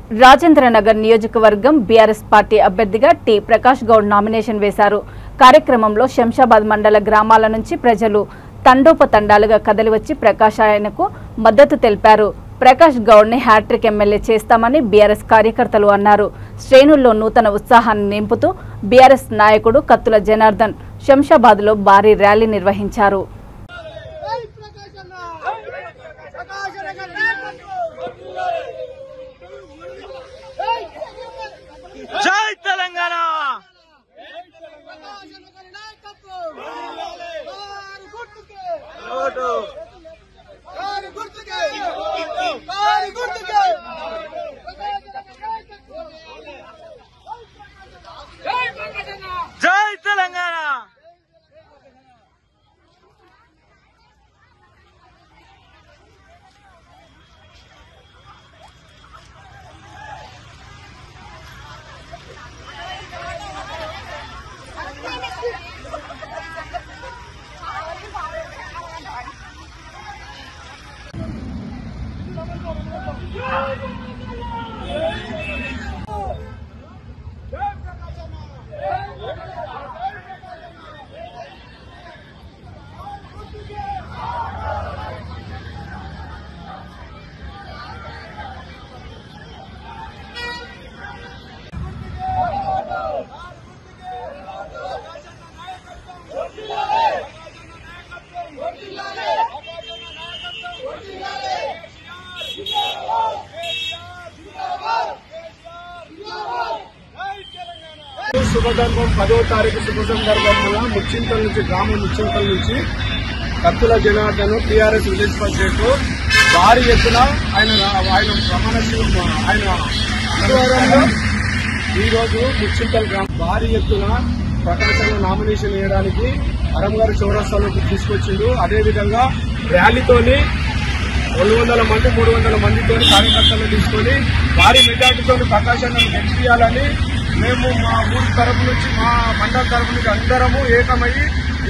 రాజేంద్రనగర్ నియోజకవర్గం BRS party అభ్యర్థిగా T Prakash Goud nomination వేశారు. కార్యక్రమంలో శంషాబాద్ మండల గ్రామాల నుంచి ప్రజలు తండోపతండాలుగా కదలివచ్చి ప్రకాష్ ఆయనకు మద్దతు తెలిపారు. ప్రకాష్ గౌడ్ ని హ్యాట్రిక్ ఎమ్మెల్యే చేస్తామని బీఆర్ఎస్ కార్యకర్తలు అన్నారు. శ్రేణుల్లో నూతన ఉత్సాహాన్ని నింపుతూ బీఆర్ఎస్ నాయకుడు కత్తుల జనార్దన్ శంషాబాద్ లో భారీ ర్యాలీ నిర్వహించారు. జై తెలంగాణ. జై తెలంగాణ. శుభదర్భం 10వ తారీఖు శుభ సందర్భంగా ముచ్చింతల నుంచి గ్రామం ముచ్చింతల నుంచి కత్తుల జనార్దన్ టీఆర్ఎస్ విలేజ్ ప్రెసిడెంట్ భారీ ఎత్తున ఆయన ప్రమాణశీలం ఆయన ఆధ్వర్యంలో ఈరోజు ముచ్చింతల గ్రామం భారీ ఎత్తున ప్రకాశంలో నామినేషన్ వేయడానికి అరంగారి చౌరస్తాలోకి తీసుకొచ్చిండు. అదేవిధంగా ర్యాలీతోని 200 మంది 300 మందితో కార్యకర్తలు తీసుకొని భారీ మెజార్టీతో ప్రకాశాన్ని గెలిపియాలని మేము మా ఊరి తరపు నుంచి మా మండల తరపు నుంచి అందరము ఏకమయ్యి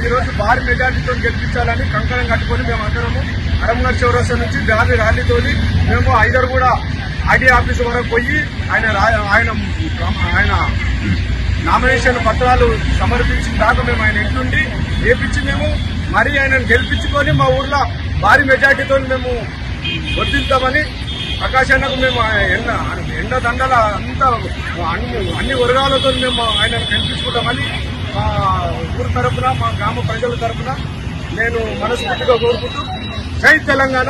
ఈరోజు భారీ మెజార్టీతో గెలిపించాలని కంకణం కట్టుకొని మేము అందరము అరంగర్ చౌరస్తా నుంచి భారీ ర్యాలీతో మేము ఐదరు కూడా ఆర్డీ ఆఫీస్ వరకు పోయి ఆయన నామినేషన్ పత్రాలు సమర్పించిన దాకా మేము ఆయన ఇంటుండి వేపించి మేము మరీ ఆయనను గెలిపించుకొని మా ఊర్లో భారీ మెజార్టీతో మేము వర్తిస్తామని ప్రకాశానికి మేము ఎండ దండల అంతా అన్ని వర్గాలతో మేము ఆయనను గెలిపించుకుంటామని మా ఊరు తరఫున మా గ్రామ ప్రజల తరఫున నేను మనస్ఫూర్తిగా కోరుకుంటూ జై తెలంగాణ.